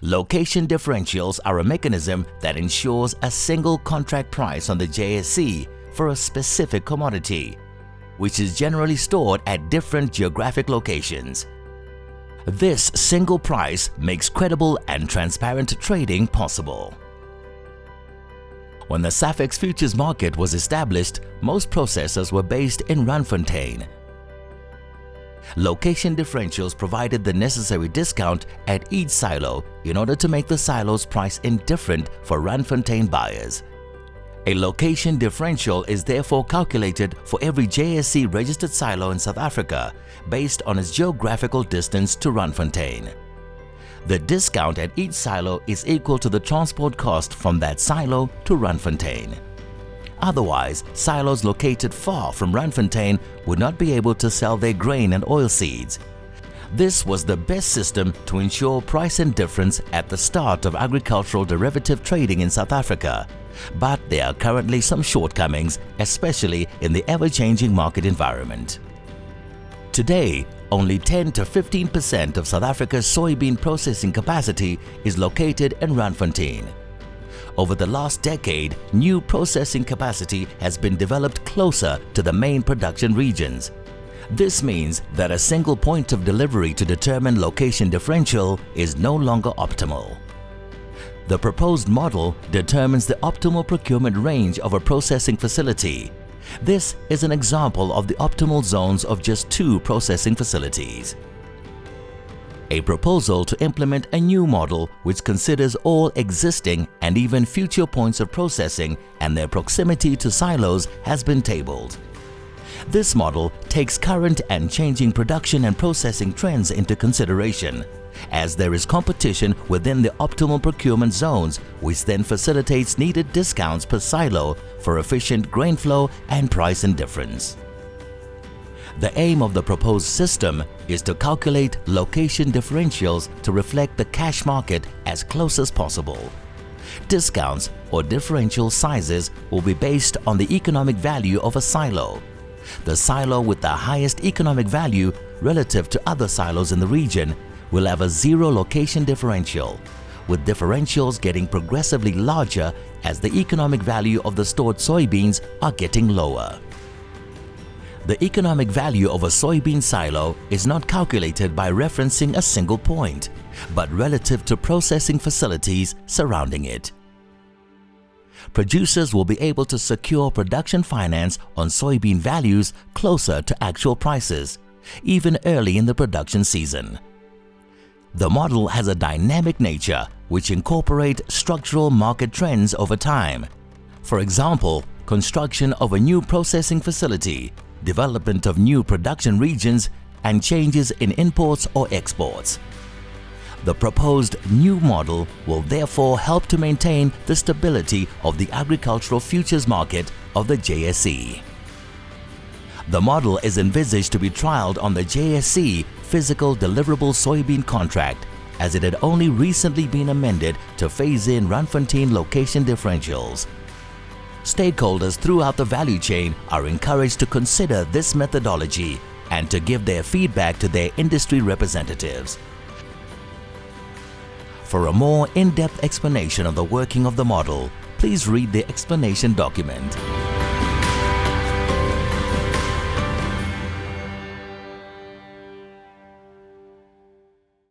Location differentials are a mechanism that ensures a single contract price on the JSE for a specific commodity, which is generally stored at different geographic locations. This single price makes credible and transparent trading possible. When the SAFEX futures market was established, most processors were based in Randfontein. Location differentials provided the necessary discount at each silo in order to make the silo's price indifferent for Randfontein buyers. A location differential is therefore calculated for every JSE registered silo in South Africa based on its geographical distance to Randfontein. The discount at each silo is equal to the transport cost from that silo to Randfontein. Otherwise, silos located far from Randfontein would not be able to sell their grain and oilseeds. This was the best system to ensure price indifference at the start of agricultural derivative trading in South Africa, but there are currently some shortcomings, especially in the ever-changing market environment. Today, only 10 to 15% of South Africa's soybean processing capacity is located in Randfontein. Over the last decade, new processing capacity has been developed closer to the main production regions. This means that a single point of delivery to determine location differential is no longer optimal. The proposed model determines the optimal procurement range of a processing facility. This is an example of the optimal zones of just 2 processing facilities. A proposal to implement a new model which considers all existing and even future points of processing and their proximity to silos has been tabled. This model takes current and changing production and processing trends into consideration, as there is competition within the optimal procurement zones, which then facilitates needed discounts per silo for efficient grain flow and price indifference. The aim of the proposed system is to calculate location differentials to reflect the cash market as close as possible. Discounts or differential sizes will be based on the economic value of a silo. The silo with the highest economic value relative to other silos in the region will have a zero location differential, with differentials getting progressively larger as the economic value of the stored soybeans are getting lower. The economic value of a soybean silo is not calculated by referencing a single point, but relative to processing facilities surrounding it. Producers will be able to secure production finance on soybean values closer to actual prices, even early in the production season. The model has a dynamic nature which incorporates structural market trends over time. For example, construction of a new processing facility, development of new production regions, and changes in imports or exports. The proposed new model will therefore help to maintain the stability of the agricultural futures market of the JSE. The model is envisaged to be trialled on the JSE physical deliverable soybean contract, as it had only recently been amended to phase in Randfontein location differentials. Stakeholders throughout the value chain are encouraged to consider this methodology and to give their feedback to their industry representatives. For a more in-depth explanation of the working of the model, please read the explanation document.